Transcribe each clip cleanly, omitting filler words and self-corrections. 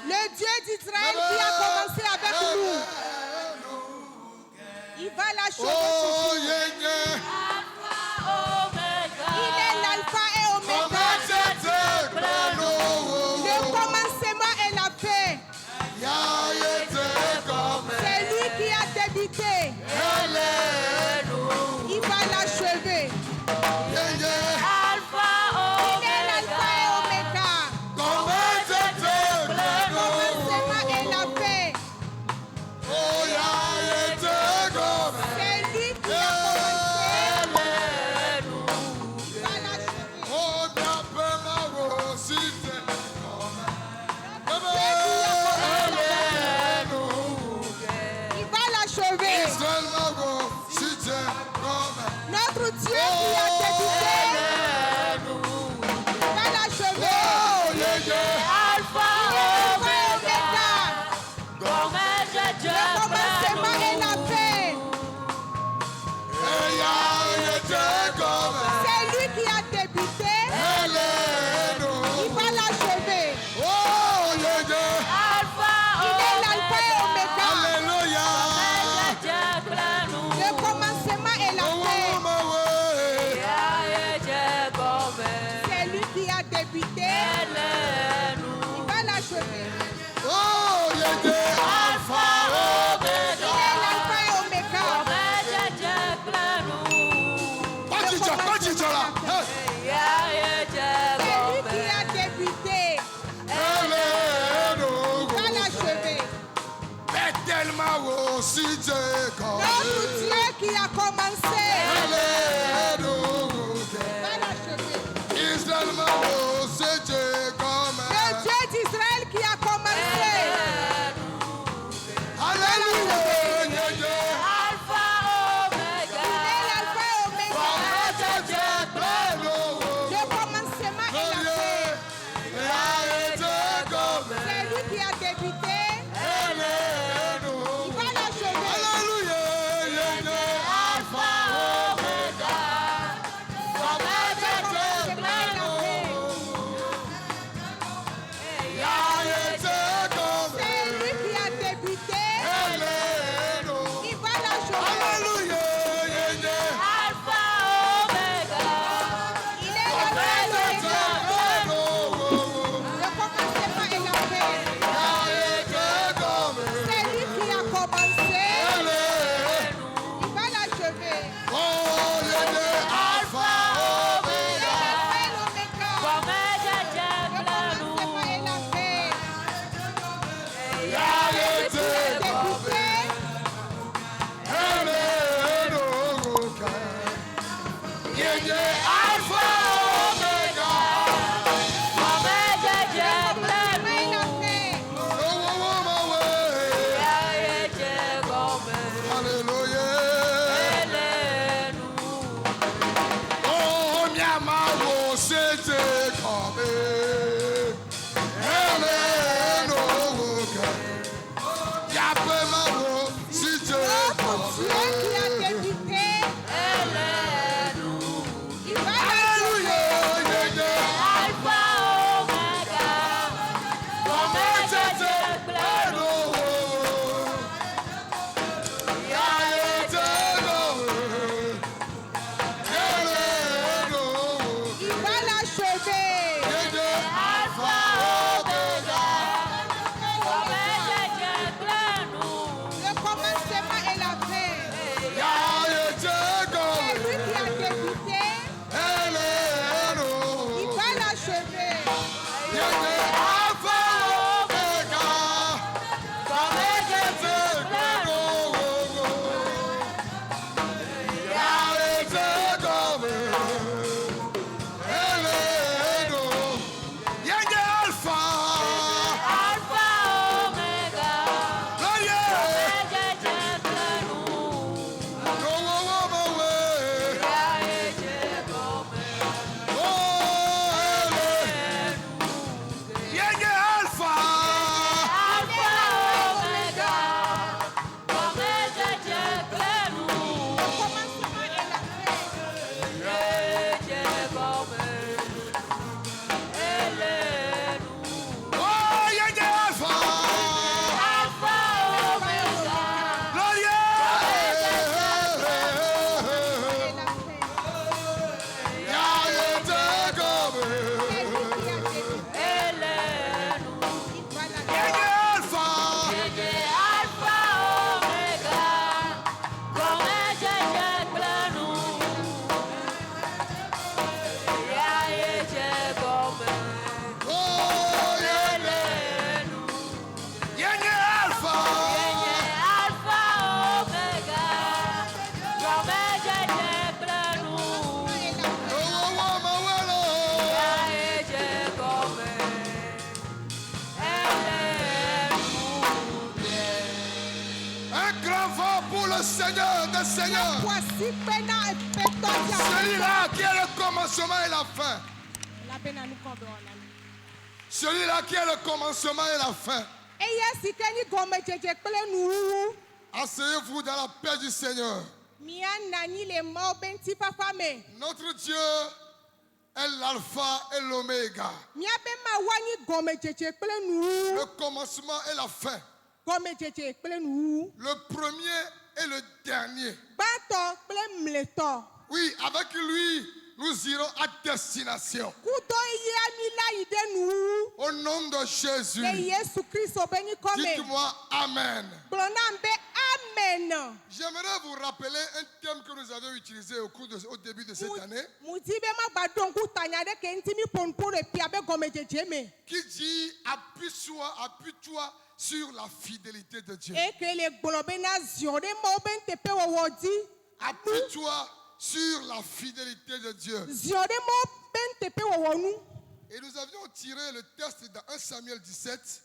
Le Dieu d'Israël qui a commencé avec nous, il va l'achever toujours. Il est l'alpha et oméga, le commencement et la fin. C'est lui qui a débuté, il va l'achever. Il est l'alpha et oméga, le commencement et la fin. C'est lui qui a commencé, il va l'achever. Il va l'achever. Notre Dieu qui a débuté, il va l'achever. Alpha et Oméga, le commencement et la fin. C'est lui qui a débuté, il va l'achever. Il est l'alpha et oméga, le commencement et la fin. C'est lui qui a débuté, il va l'achever. Il est l'alpha et oméga, c'est lui qui a débuté, il va l'achever. Notre Dieu qui a commencé, il va l'achever. Le Dieu d'Israël qui a commencé, il est l'alpha et oméga, le commencement et la fin. C'est lui qui a débuté, il va l'achever. Seigneur. Celui-là qui est le commencement et la fin. Celui-là qui est le commencement et la fin. Asseyez-vous dans la paix du Seigneur. Notre Dieu est l'alpha et l'oméga. Le commencement et la fin. Le premier et le dernier. Oui, avec lui, nous irons à destination. Au nom de Jésus. Dites-moi Amen. J'aimerais vous rappeler un thème que nous avions utilisé au début de cette année. Qui dit appuie-toi sur la fidélité de Dieu. Appuie-toi sur la fidélité de Dieu. Et nous avions tiré le texte dans 1 Samuel 17.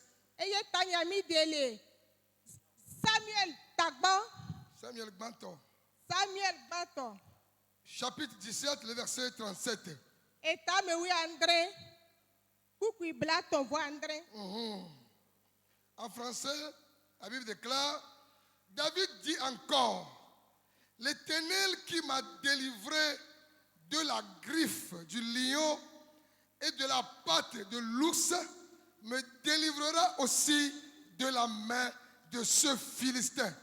Samuel Banton. Chapitre 17, le verset 37. En français, la Bible déclare, David dit encore, l'Éternel qui m'a délivré de la griffe du lion et de la patte de l'ours me délivrera aussi de la main de ce Philistin.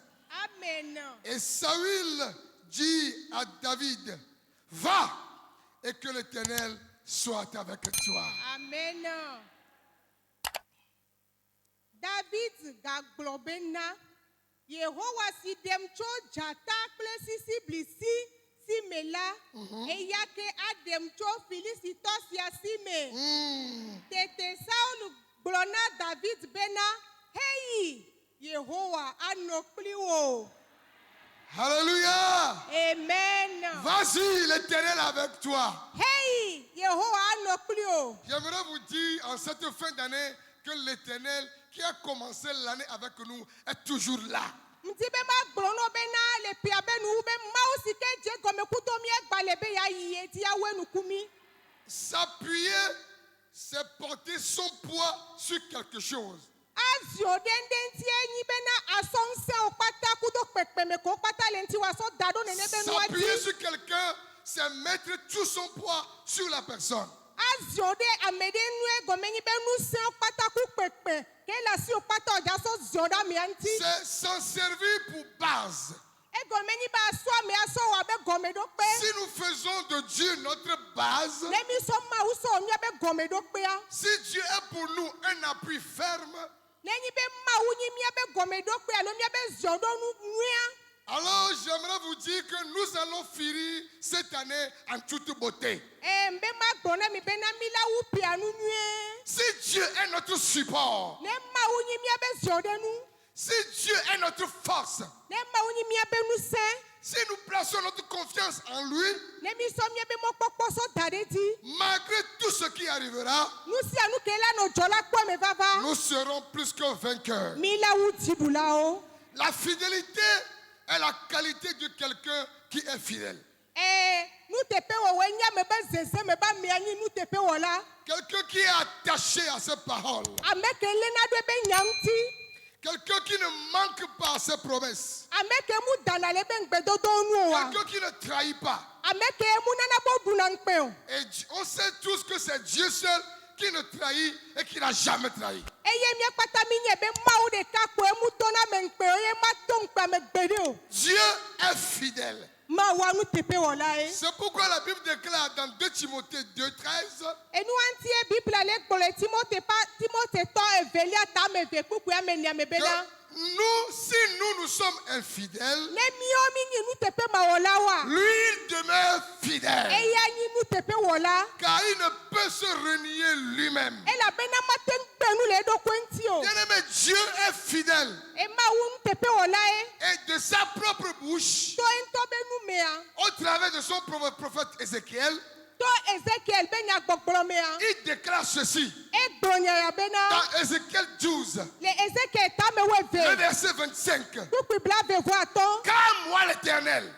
Amen. Et Saül dit à David, va et que l'Éternel soit avec toi. Amen. David gaglobena Yehowa si demcho jata plesisi blisi simela eyake ademcho filisitos yasime. Tete Saul glona David bena hey Yehowa anoklio. Alléluia. Amen. Vas-y, l'Éternel avec toi. Hey Yehowa anoklio. J'aimerais vous dire en cette fin d'année que l'Éternel qui a commencé l'année avec nous est toujours là. S'appuyer, c'est porter son poids sur quelque chose. S'appuyer sur quelqu'un, c'est mettre tout son poids sur la personne. C'est s'en servir pour base. Si nous faisons de Dieu notre base, si Dieu est pour nous un appui ferme, alors j'aimerais vous dire que nous allons finir cette année en toute beauté. Si Dieu est notre support, si Dieu est notre force, si nous plaçons notre confiance en lui, malgré tout ce qui arrivera, nous serons plus que vainqueurs. La fidélité est la qualité de quelqu'un qui est fidèle. Quelqu'un qui est attaché à ses paroles. Quelqu'un qui ne manque pas à ses promesses. Quelqu'un qui ne trahit pas. Et on sait tous que c'est Dieu seul qui ne trahit et qui n'a jamais trahi. Dieu est fidèle. C'est pourquoi la Bible déclare dans 2 Timothée 2,13 que si nous sommes infidèles, lui il demeure fidèle. Car il ne peut se renier lui-même. Bien-aimé, Dieu est fidèle. Et de sa propre bouche, au travers de son prophète Ézéchiel, Il déclare ceci E dans Ézéchiel 12, le verset 25. Car moi l'Éternel,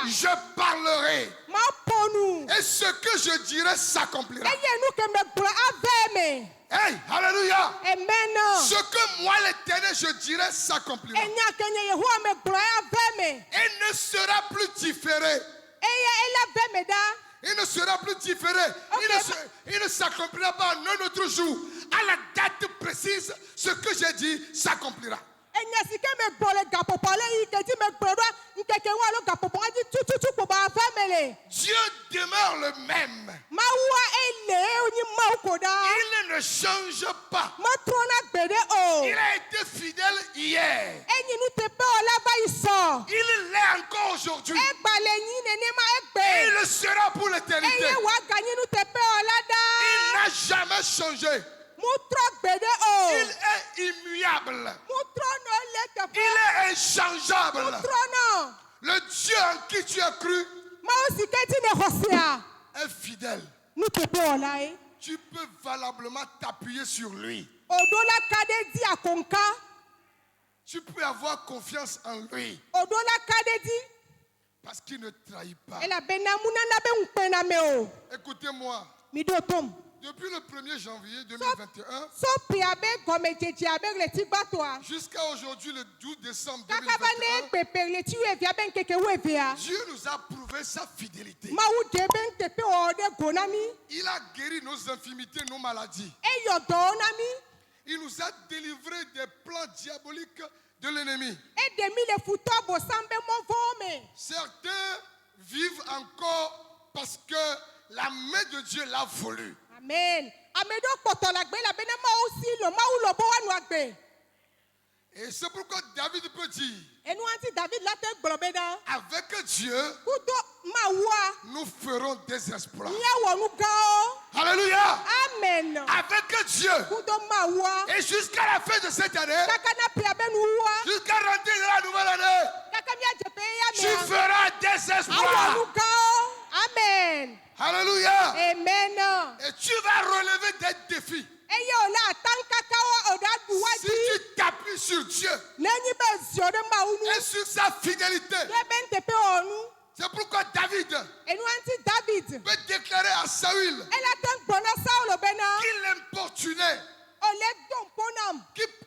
je parlerai et ce que je dirai s'accomplira. Hey, alléluia. Amen. Ce que moi l'Éternel je dirai s'accomplira. Et ne sera plus différé. Il ne sera plus différé. Il ne s'accomplira pas en un autre jour. À la date précise, ce que j'ai dit s'accomplira. Dieu demeure le même. Il ne change pas. Il a été fidèle hier. Il l'est encore aujourd'hui. Et il le sera pour l'éternité. Il n'a jamais changé. Il est immuable. Il est inchangeable. Le Dieu en qui tu as cru est fidèle. Tu peux valablement t'appuyer sur lui. Tu peux avoir confiance en lui. Parce qu'il ne trahit pas. Écoutez-moi. Depuis le 1er janvier 2021 jusqu'à aujourd'hui le 12 décembre 2021, Dieu nous a prouvé sa fidélité. Il a guéri nos infirmités, nos maladies. Il nous a délivrés des plans diaboliques de l'ennemi. Certains vivent encore parce que la main de Dieu l'a voulu. Amen. Et c'est pourquoi David peut dire, avec Dieu, nous ferons des exploits. Alléluia. Amen. Avec Dieu. Et jusqu'à la fin de cette année, jusqu'à rentrer dans la nouvelle année, tu feras des exploits. Amen. Alléluia. Amen. Et tu vas relever des défis. Si tu t'appuies sur Dieu et sur sa fidélité, c'est pourquoi David peut déclarer à Saül qu'il l'importunait.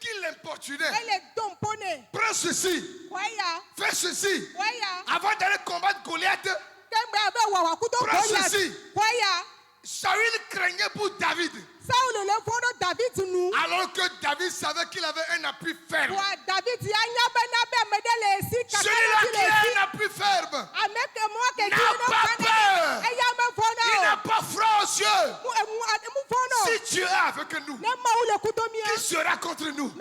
Qu'il l'importunait. Prends ceci, fais ceci. Avant d'aller combattre Goliath, prends ceci. Saül craignait pour David. Alors que David savait qu'il avait un appui ferme. Celui-là qui a un appui ferme n'a pas peur. Il n'a pas froid aux yeux. Si Dieu est avec nous, qui sera contre nous? Si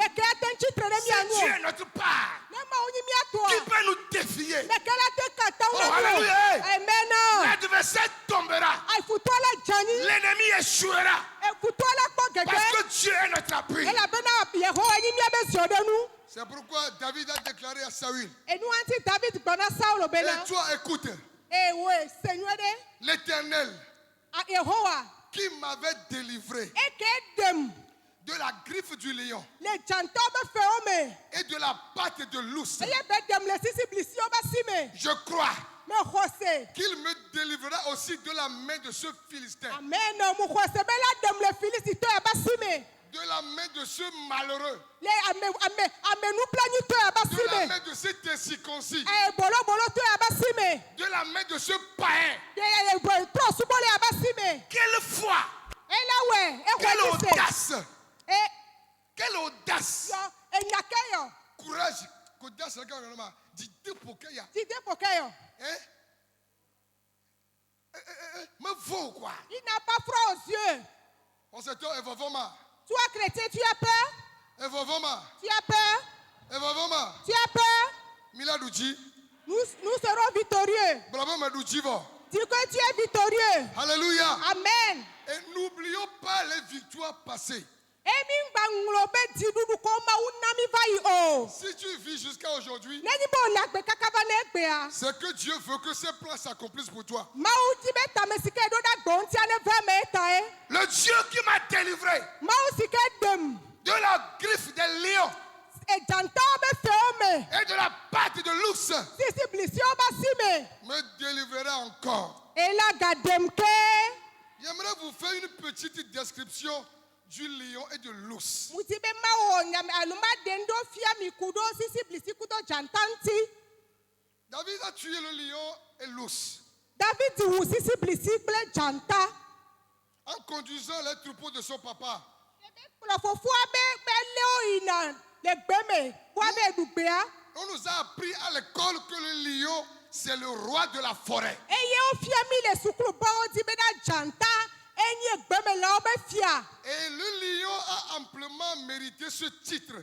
Dieu est notre part, qui peut nous défier? Oh, alléluia. L'adversaire tombera. L'ennemi échouera. Parce que Dieu est notre appui. C'est pourquoi David a déclaré à Saül. Et toi, écoute. L'Éternel qui m'avait délivré de la griffe du lion et de la patte de l'ours, je crois qu'il me délivrera aussi de la main de ce Philistin. De la main de ce malheureux. De la main de cet incirconcis. De la main de ce païen. Quelle foi! Quelle audace! Quelle audace! Courage! Audace, me vaut quoi? Il n'a pas froid aux yeux. On se tourne et va voir. Toi, chrétien, tu as peur? Et va voir. Tu as peur? Et va voir. Tu as peur? Mila Douji. Nous serons victorieux. Bravo, ma Douji. Dis que tu es victorieux. Alléluia. Amen. Et n'oublions pas les victoires passées. Si tu vis jusqu'à aujourd'hui, c'est que Dieu veut que ces plans s'accomplissent pour toi. Le Dieu qui m'a délivré de la griffe des lions et de la patte de l'ours me délivrera encore. J'aimerais vous faire une petite description du lion et de l'ours. David a tué le lion et l'ours en conduisant les troupeaux de son papa. On nous a appris à l'école que le lion, c'est le roi de la forêt. Et le lion a amplement mérité ce titre.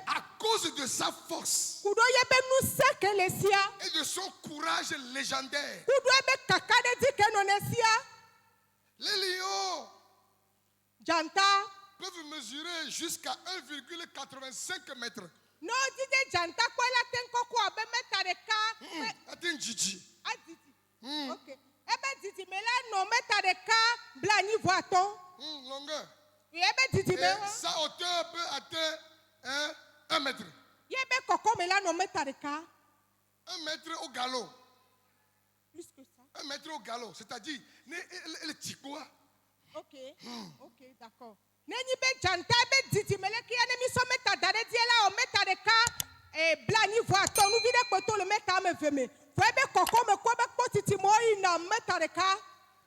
À cause de sa force et de son courage légendaire. Les lions peuvent mesurer jusqu'à 1,85 mètres. Attends, Gigi. Longueur. Et sa hauteur peut atteindre 1 mètre. 1 mètre au galop. Plus que ça. 1 mètre au galop, c'est-à-dire le tikoa. Ok, ok, d'accord.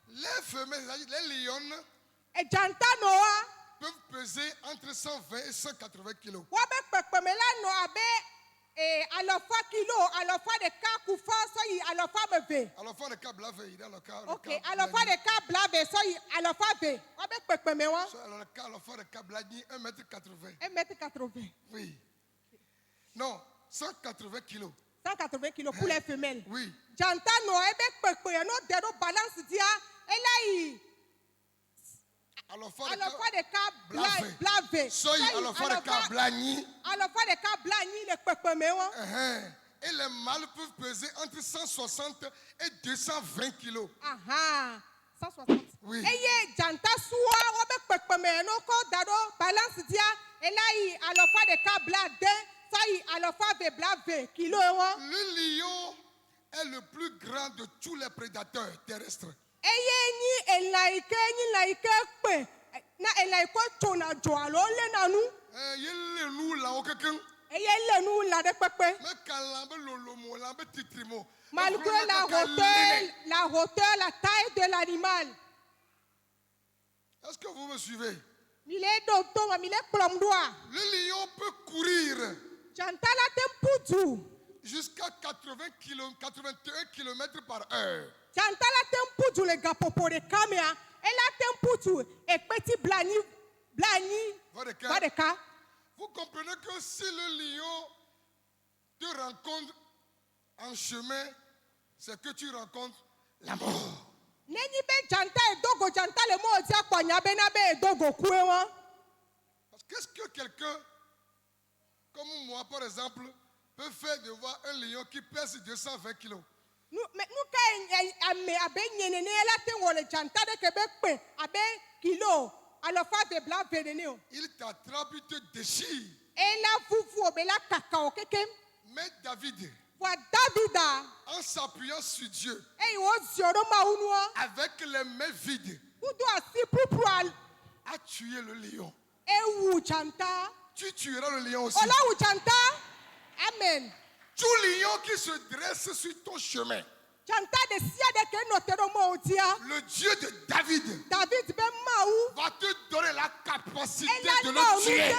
Les femelles, les lionnes, peuvent peser entre 120 et 180 kilos. Alors, faut le cas blave, il a le cas. Ok, alors, faut le cas blave, alors, faut le cas blagni, 1,80 m. 1,80 m. Oui. Non, 180 kilos. 180 kilos pour les femelles. Oui. Alors, faut le cas blave. Soy, alors, faut le cas blagni. Et les mâles peuvent peser entre 160 et 220 kilos. 160. Oui. Le lion est le plus grand de tous les prédateurs terrestres. Malgré la hauteur, la taille de l'animal. Est-ce que vous me suivez? Le lion peut courir jusqu'à 81 km par heure. Vous comprenez que si le lion te rencontre en chemin, c'est que tu rencontres la mort. Parce qu'est-ce que quelqu'un comme moi, par exemple, peut faire devant un lion qui pèse 220 kilos? Il t'attrape, il te déchire. Mais David, en s'appuyant sur Dieu, avec les mains vides, a tué le lion. Tu tueras le lion aussi. Amen. Tout lion qui se dresse sur ton chemin, le Dieu de David va te donner la capacité de le tuer.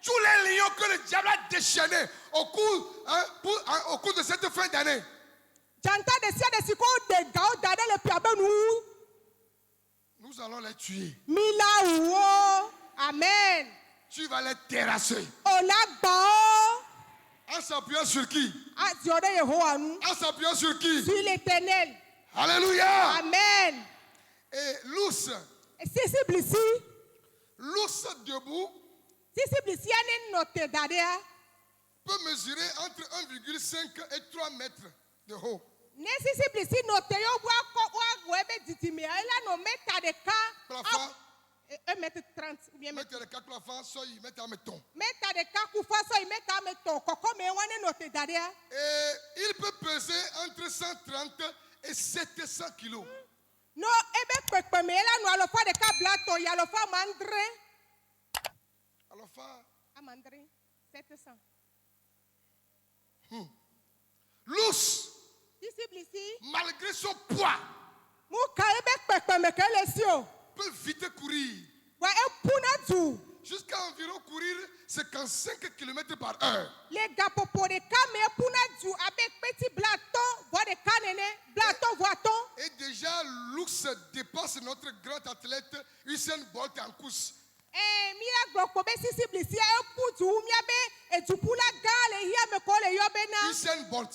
Tous les lions que le diable a déchaînés au cours de cette fin d'année, nous allons les tuer. Amen. Tu vas les terrasser. En s'appuyant sur qui? En s'appuyant sur qui? Sur l'Éternel. Alléluia. Amen. Et l'ours Sisi blisi. L'ours debout Sisi blisi ane note dadea. peut mesurer entre 1,5 et 3 mètres de haut. Ne sisi blisi note yo wa ebe ditime. Ela no meta de ka. Plafond. 1,30 m ou bien Mètre de 4 plafonds, soy mètre à meton. meta de ka kufa so meta meto koko me wane note dadea. Et il peut peser entre 130 et 700 kilos. No ebe kwekwe me ela no alofa de ka blato ya alofa mandre. Alors, Amandre 700. l'ours, Sisi blisi. malgré son poids, Muka ebe kwekwe me kele sio. peut vite courir. Wa epuna du. Jusqu'à environ courir 55 km par heure. Le gapopo de ka me epuna du avec petit blaton voix de kanene blaton voiton. Et déjà, l'ours dépasse notre grand athlète Usain Bolt en course. Mira gloko be sisi blisi epu du mia be etupula gale hia me kole yobena. Usain Bolt.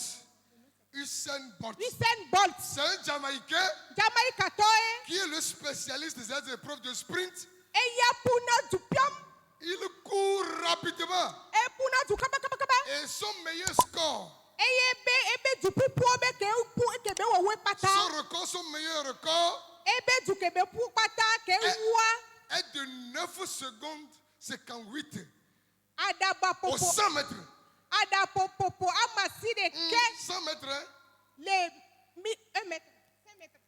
Usain Bolt. Usain Bolt. C'est un Jamaïcain Jamaïca toe. qui est le spécialiste des épreuves de sprint. Eya puna du piam. Il court rapidement. Epuna du kaba kaba kaba. Et son meilleur score, Ebe du pupu be ke upu ke be wo we pata. son meilleur record Ebe du ke be pu pata ke wa. est de 9 secondes 58 Adaba au popo. 100 mètres. Ada popo amasi de ke 100 mètres, hein? le mi 1 mètre 5 mètres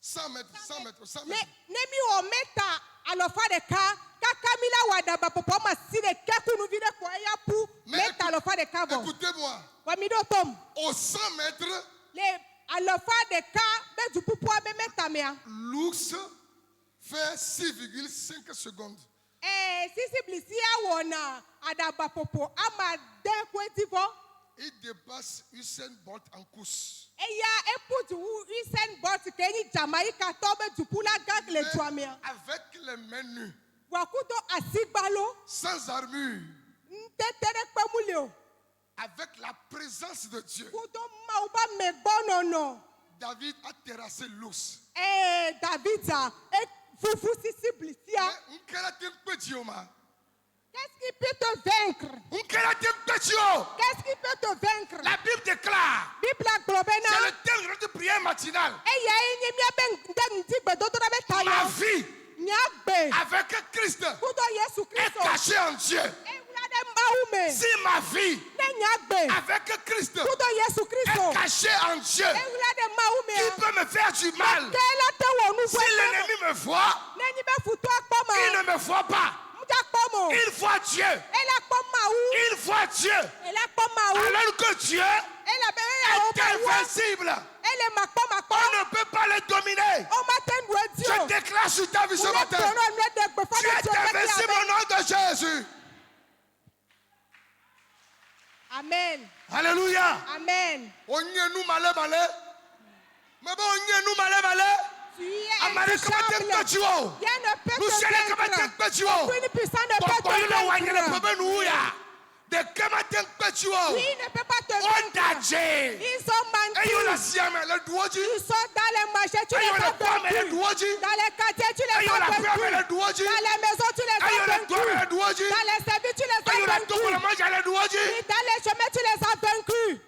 100 mètres, 100 mètres, 100 le mètres. ne mi o meta alofa de ka kakamila wada ba popo amasi de ke kunu vide ko ya pu meta alofa de ka bo Écoutez-moi, wa mi do tom au 100 mètres, le alofa de ka be du pupu abe meta mea l'ours fait 6,5 secondes. sisi blisi awona adaba popo ama de kwenti fo Il dépasse Usain Bolt en course. eya eputu Usain Bolt ke ni Jamaica to be du pula gag le Mais tuamea avec les mains nues, wakuto asigbalo sans armure, ntetere pemule o avec la présence de Dieu, kuto mauba megbonono David a terrassé l'ours. Davida fufu sisi blisia Mais qu'est-ce qui peut te vaincre qu'est-ce qui peut te vaincre la Bible déclare, Bible c'est globena le thème de notre prière matinale. eya enye mia ben ndengti gbedodo na Ma betaya vie nyagbe avec Christ kuto Yesu est Kristo cachée en Dieu. ewulade mbaume Si ma vie ne nyagbe avec Christ kuto Yesu Kristo est cachée en Dieu, ewulade qui mbaume peut me faire du mal? kela te wonu Si l'ennemi me voit, nenyi be futu il akpoma ne me voit pas. mja kpomo Il voit Dieu. ela kpoma u Il voit Dieu. ela kpoma u Alors que Dieu ela be ya o est be wa invincible. ele makpoma kpo On ne peut pas le dominer. o ma te ndu edi Je o déclare sur ta vie ce Ule matin. toro nwe de gbe fa Tu de es ti o be ki invincible abe au nom de Jésus. amen Alléluia. amen Onye nous malé malé. Mais bon, onye nous malé malé. tu es Amare kama te intouchable mpetio. rien ne peut Nous te sommes kama te vaincre mpetio. aucune puissance ne peut Papa te yule wanyele vaincre pebe nuya. De kama te mpetio. lui ne peut pas te On vaincre daje. ils sont Et yo la mentis siame le duoji. ils sont dans les marchés tu Et les yo as la pomme le vaincus duoji. dans les quartiers tu Et les yo as la pomme le vaincus duoji. dans les maisons tu les Et yo as la pomme le vaincus duoji. dans les services tu les Et yo as la tomo le vaincus manja le duoji. dans les chemins tu les as vaincus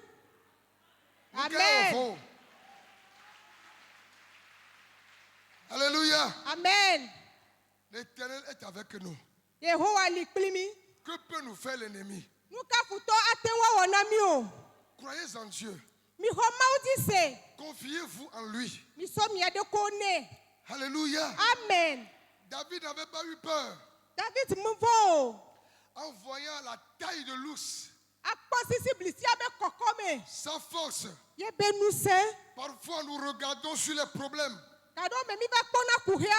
amen Alléluia. amen L'Éternel est avec nous. Yehowa liklimi Que peut nous faire l'ennemi? nuka futo atewa wona mi o Croyez en Dieu. mi ho maudi se Confiez-vous en lui. mi so mi ade ko ne Alléluia. amen David n'avait pas eu peur David mvo en voyant la taille de l'ours, akpo sisi blisi abe kokome sa force. ye benu se Parfois, nous regardons sur les problèmes. kado me mi ba kpona kuhia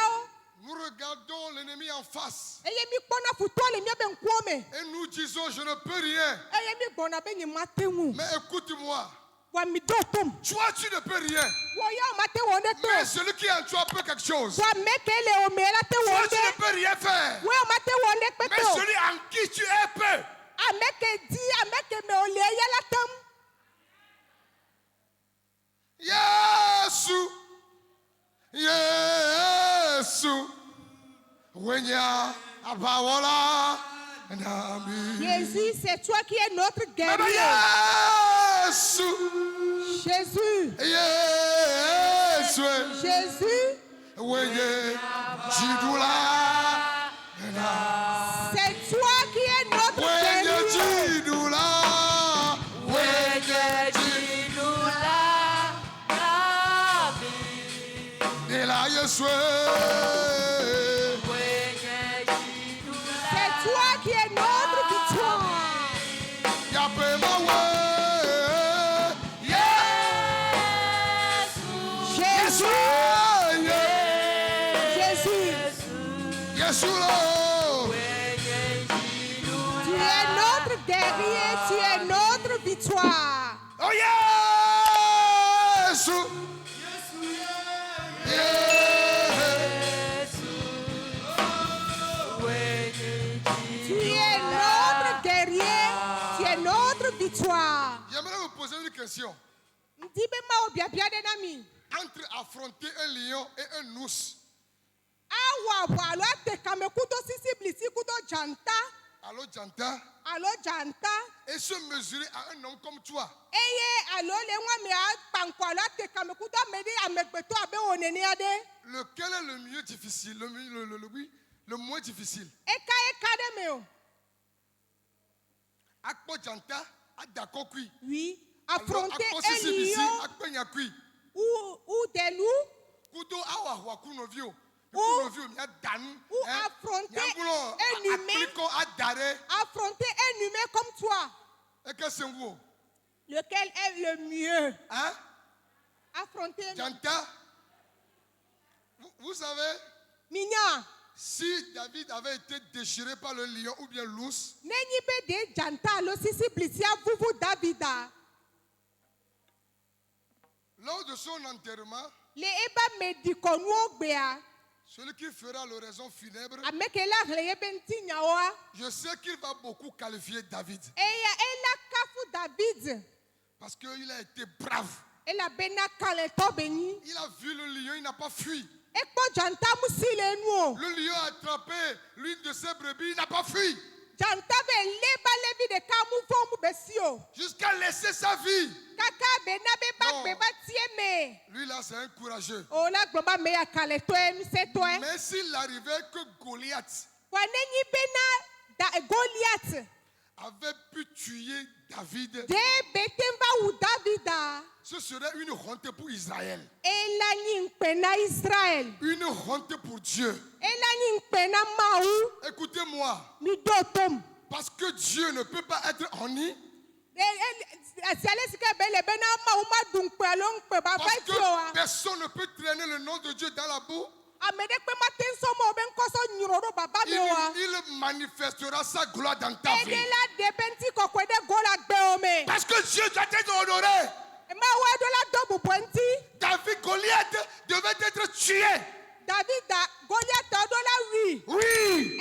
Nous regardons l'ennemi en face. eye mi kpona futo le mi be nkuome Et nous disons, je ne peux rien. eye mi gbona be ni matengu Mais écoute-moi. wa mi do tom Toi, tu ne peux rien. wo ya mate wonde to Mais celui qui est en toi peut quelque chose. wa mekele o me la te Toi, tu ne wonde peux rien faire. wo mate wonde Mais peto celui en qui tu es peut. ameke di ameke me o le ya la tam Yes! Yesu, Wenya, Abawola, Nami. Jésus, c'est toi qui es notre guerrier. Yesu, Jésus, Yesu, Jésus, Wenya, Jidula, c'est toi qui es notre Wenya, guerrier. Jidula, Wenya, Jidula, Yesu. C'est toi qui es notre victoire. Jésus, Jésus, tu es notre guerrier, tu es notre victoire. Oh yes! Tu es notre guerrier, tu es notre victoire. J'aimerais vous poser une question. Entre affronter un lion et un ours, allô Janta, et se mesurer à un homme comme toi, lequel est le mieux difficile, le moins difficile? Akpo Janta, Adakokui. Oui, affronter un Ici, lion Akpenyakui. ou des loups Kudo awa wakunovio. ou affronter un humain. Affronter un humain comme toi. Lequel est le mieux? Hein? Affronter. Janta, vous savez, Mignon. si David avait été déchiré par le lion ou bien l'ours, Nenyi be de janta lo sisi blisia vuvu Davida. lors de son enterrement, Le eba medikonu ogbea. celui qui fera l'oraison funèbre, Amekela hleye benti nyawa. je sais qu'il va beaucoup qualifier David. Eya ela kafu David. Parce qu'il a été brave. Ela bena kaleto beni. Il a vu le lion, il n'a pas fui. Ekpo janta musile nuo. Le lion a attrapé l'une de ses brebis, il n'a pas fui. Janta be leba lebi de kamu fomu besio. Jusqu'à laisser sa vie. Kaka bena be Non. ba beba tieme. Lui là, c'est un courageux. Ola gboma me ya kaleto emi setwe. Mais s'il arrivait que Goliath Wa nenyi bena da Goliath. avait pu tuer David, De betemba u Davida. ce serait une honte pour Israël. Ela nyimpe na Israël. Une honte pour Dieu. Ela nyimpe na mau. Écoutez-moi, Mi dotom. parce que Dieu ne peut pas être honni, Asiale sika bele bena mau ma dunkpe lo nkpe ba parce fetio wa. que personne ne peut traîner le nom de Dieu dans la boue. Amede pe ma tenso mo ben koso nyoro baba me wa. Il manifestera sa gloire dans ta vie. Edela de benti kokwe de gola gbe ome. Parce que Dieu doit être honoré. Ma wa do la dobu pointi. David, Goliath devait être tué. David da Goliath do la wi. Oui.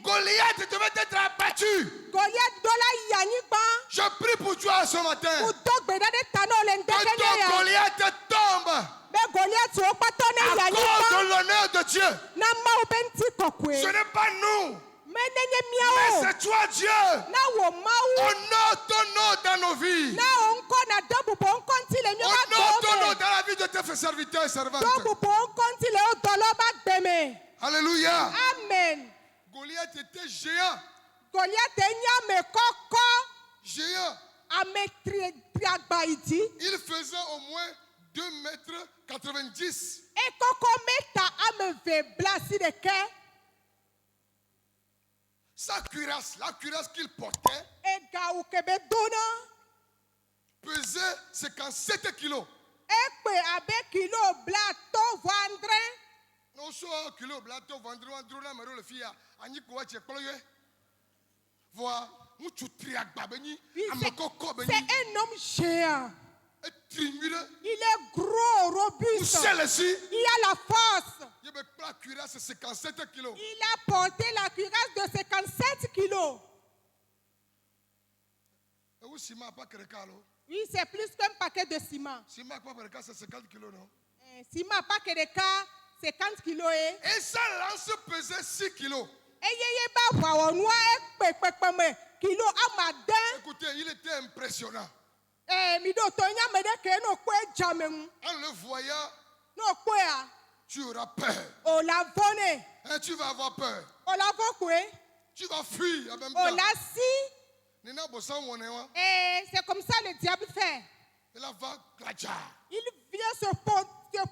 Goliath devait être abattu. Goliath do la yani ba. Je prie pour toi ce matin. U dogbe da de tano le Que ndeke ton ya. Goliath tombe Be Goliath o pato ne à yani cause ba. de l'honneur de Dieu. Na mau benti kokwe. Ce n'est pas nous, Menenye mais miao. c'est toi Dieu. Na wo mau. Honore ton nom dans nos vies. Na onko na dobu bo onko ntile mi ba Honore ton nom gbe. dans la vie de tes serviteurs et servantes. Dobu bo onko ntile o dolo ba gbe me. Alléluia. Amen. Goliath était géant. Goliath enya me koko. Géant. Ame triagba iti. Il faisait au moins 2,90 m. E koko meta ame ve blasi de ke. Sa cuirasse, la cuirasse qu'il portait, E ga u kebe dona. pesait 57 kilos. E pe abe kilo blato vandre. Non, so kilo blato vendredi na mero le fia ani ko che ploye. Voilà, mu tu triagba beni, Oui, amekoko beni. c'est un homme géant. Et trimure, Il est gros, ou robuste. celle-ci, Il a la force. il me prend cuirasse 57 kilos. Il a porté la cuirasse de 57 kilos. Et où Sima pas que le calo? Oui, c'est plus qu'un paquet de ciment. Sima pas que c'est 50 kilos non? Ciment paquet de cas 50 kilos. Et sa lance pesait 6 kilos. Écoutez, il était impressionnant. En le voyant, tu auras peur. Et tu vas avoir peur. Tu vas fuir en même temps. C'est comme ça le diable fait. Il va gladia. Il vient se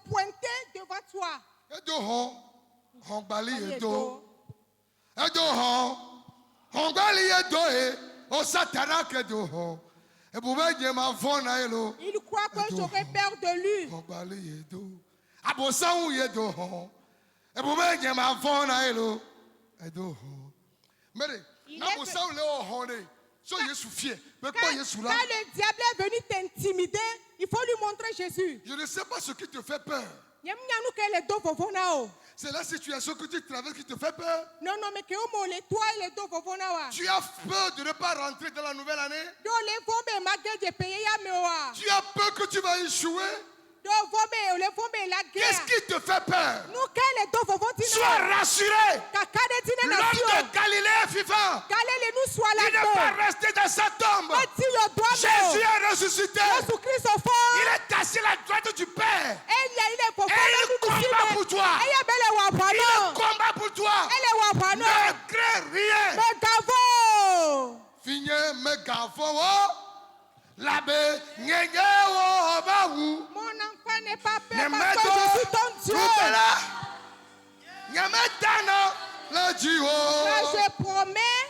pointer devant toi. Edo hon bali edo. Edo hon bali edo o satana kedo hon. E boube nyema vona elo. Il croit que j'aurais peur de lui. Hon bali edo. Abosa hu edo hon. E boube nyema vona elo. Edo hon. Mere, na bosa hu le hon. So Yesu fie, mais pas Yesu là. Quand le diable est venu t'intimider, il faut lui montrer Jésus. Je ne sais pas ce qui te fait peur. C'est la situation que tu traverses qui te fait peur. Non, mais que Tu as peur de ne pas rentrer dans la nouvelle année. Tu as peur que tu vas échouer. Qu'est-ce qui te fait peur? Sois rassuré. L'homme de Galilée est vivant. Il n'est pas resté dans sa tombe. Jésus est ressuscité. Il est assis à la droite du Père. Et il combat pour toi. Il combat pour toi. Ne crains rien. Figné me gavo. L'abbé Nyenge wo bawu. Mon enfant n'est pas peur parce que je suis ton Dieu. Là, je promets, je l'accomplis toujours.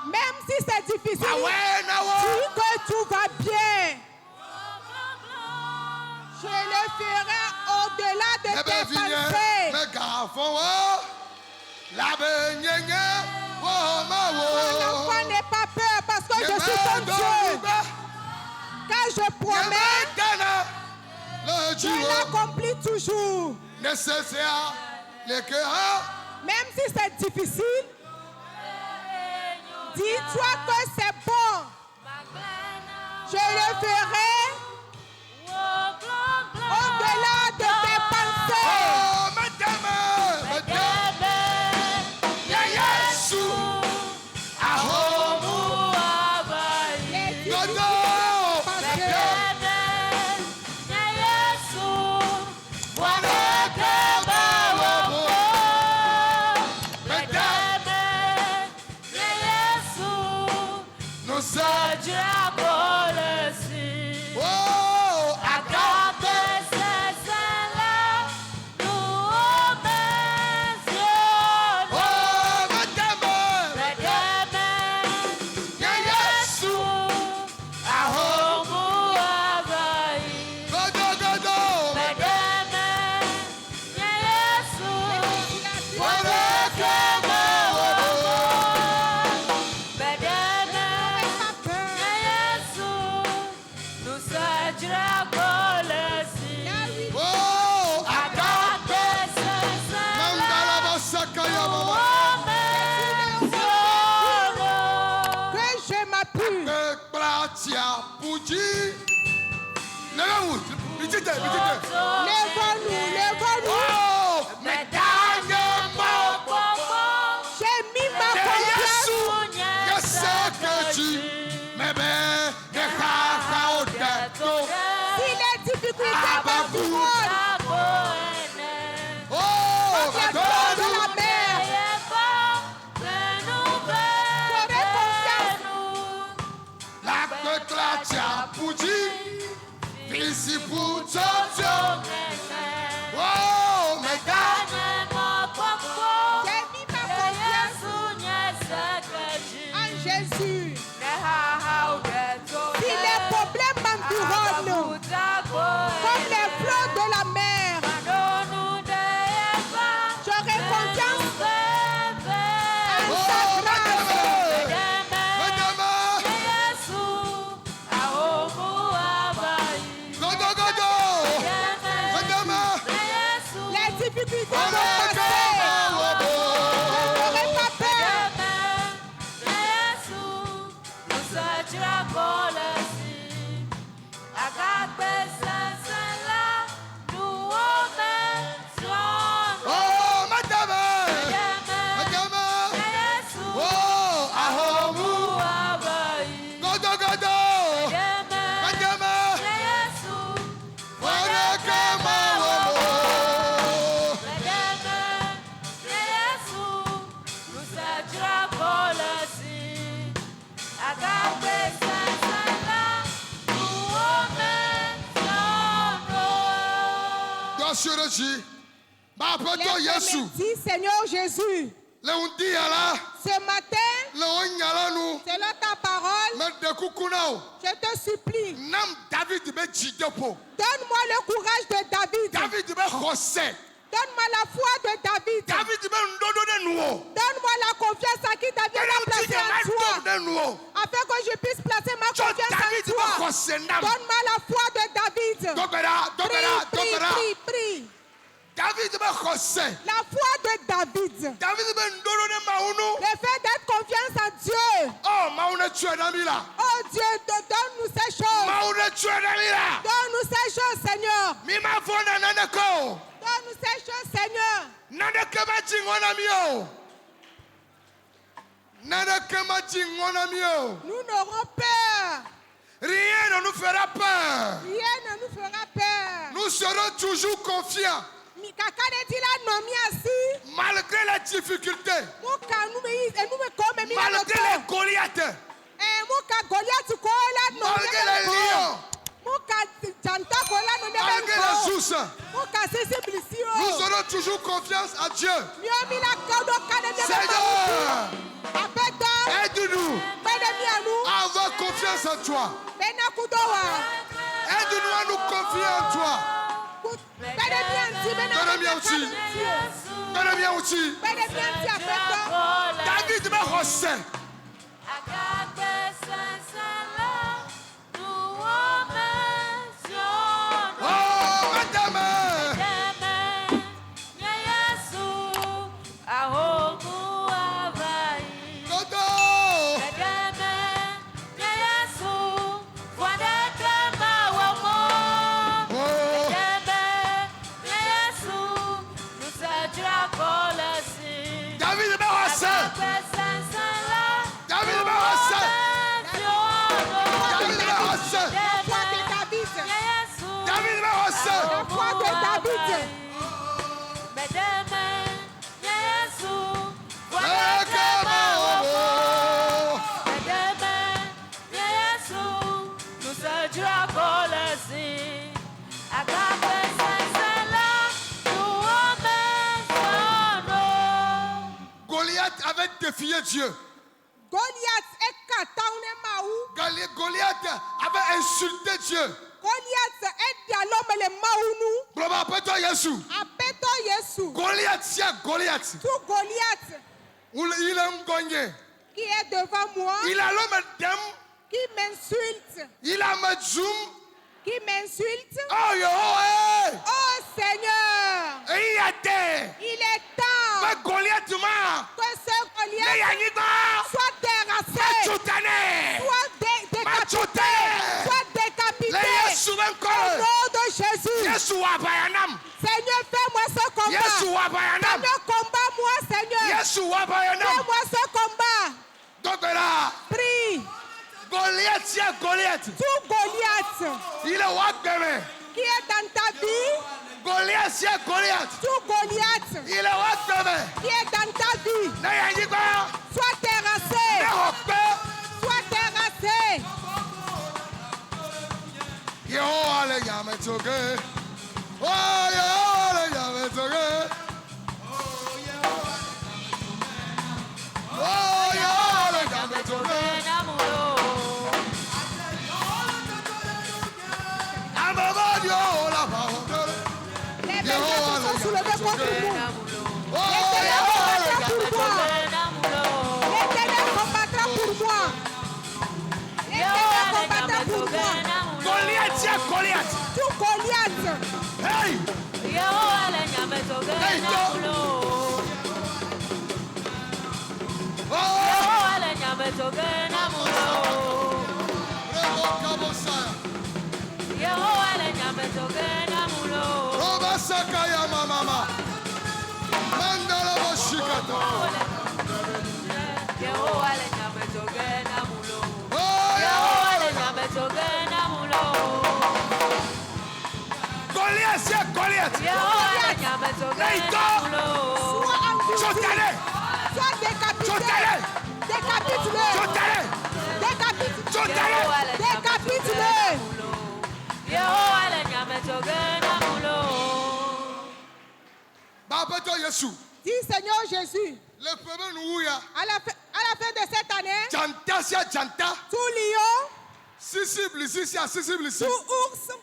Même si c'est difficile, dis que tout va bien. Je le ferai au-delà de tes pensées. Mon enfant n'est pas peur parce que je suis ton Dieu. Quand je promets, je l'accomplis toujours. Même si c'est difficile, dis-toi que c'est bon. Je le ferai au-delà de tes pensées. Go, go, go. Dis Seigneur Jésus. Ce matin, selon ta parole, je te supplie, donne-moi le courage de David. Donne-moi la foi de David. Donne-moi la confiance à qui David a placé en toi. Afin que je puisse placer ma confiance en toi. Donne-moi la foi de David. Prie. La foi de David. Le fait d'être confiance en Dieu. Oh Dieu, donne-nous ces choses. Donne-nous ces choses, Seigneur. Donne-nous ces choses, Seigneur. Nous n'aurons peur. Rien ne nous fera peur. Rien ne nous fera peur. Nous serons toujours confiants. Malgré les difficultés. Malgré les Goliaths. Malgré les lions. Malgré les ours. Nous aurons toujours confiance à Dieu. Seigneur, aide-nous à avoir confiance en toi. Aide-nous à nous confier en toi. Donne-moi aussi. David me recèle. Goliath avait défié Dieu. Goliath avait insulté Dieu. Goliath. Il aime gagner. Qui est devant moi. Il a l'homme qui m'insulte. Il a ma zoom. Qui m'insulte. Oh Seigneur. Il est temps que Goliath que ce Goliath soit terrassé, soit décapité. Au nom de Jésus. Seigneur, fais-moi ce combat. Seigneur, combat-moi, Seigneur. Fais-moi ce combat. Donc là, prie. Goliath. Tout Goliath. Il est Wakbeme. Qui est dans ta vie. Goliath. Tout Goliath. Il est Wakbeme. Qui est dans ta vie. Sois terrassé. Sois terrassé. Les bergers sont soulevés contre nous. L'Éternel combattra pour moi. L'Éternel combattra pour moi. Goliath. Tout Goliath. Hey. Goliath. Sois décapité. Décapite-le. Seigneur Jésus. Dis Seigneur Jésus, Le premier nouya. à la fin de cette année, Janta sia janta. tout lion, Sisi blisi sia sisi blisi. tout ours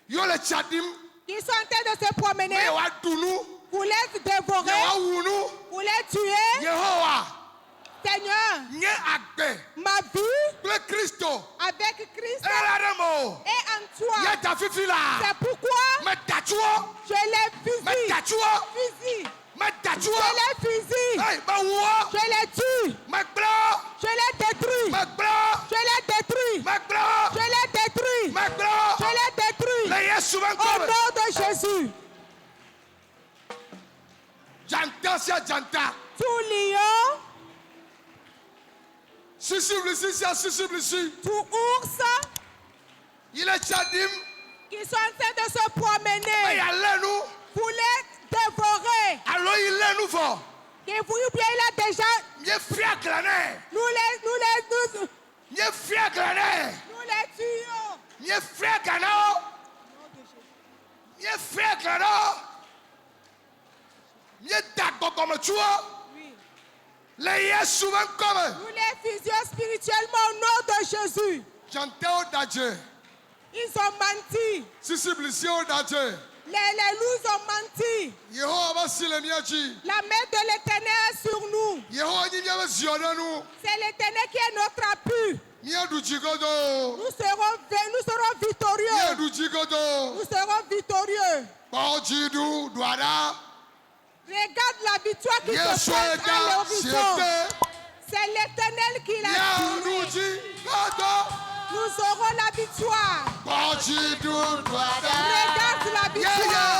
Yo le chadim. qui sont en train de se promener, Me wa dunu. vous les Me dévorez, wa wunu. vous les tuez. Yehowa. Seigneur, Nye agbe. ma vie Le Christo. avec Christ Elaremo. est en toi. Ye ta fifi la. C'est pourquoi Me tachuo. je les Me fusille. tachuo. Fusille. Me tachuo. Je les fusille. Hey, ma wo. Je les tue. Me blo. Je les détruis. Me blo. Je les détruis. Me blo. Je les détruis. Me blo. Je les détruis. Le Yesu Au encore. nom de Jésus. Janta sia janta. Tout lion, Sisi blisi sia sisi blisi. tout ours Il est chadim. qui sont en train de se Me promener, ya lenu. vous les dévorez. Alors il lenu fo. Et vous, ou bien il a déjà, Nye fia glané. nous les Nye fia glané. tuons. Nye fia gano. Nye fia gano. Nye dago comme tu vois. Oui. Le Yesu encore. Nous les fusions spirituellement au nom de Jésus. Janta o daje. Ils ont menti. Sisi blisi o daje. Les loups ont menti. Yehowa ba sile miachi. La main de l'Éternel est sur nous. Yehowa ni miabe zionanu. C'est l'Éternel qui est notre appui. Miadu jigodo. Nous serons victorieux. Miadu jigodo. Nous serons victorieux. Bajidu douada. Regarde la victoire qui se Yesu passe à ega l'horizon. siete. C'est l'Éternel qui l'a Yadu dit. jigodo. Nous aurons la victoire. Bajidu douada. Regarde la victoire.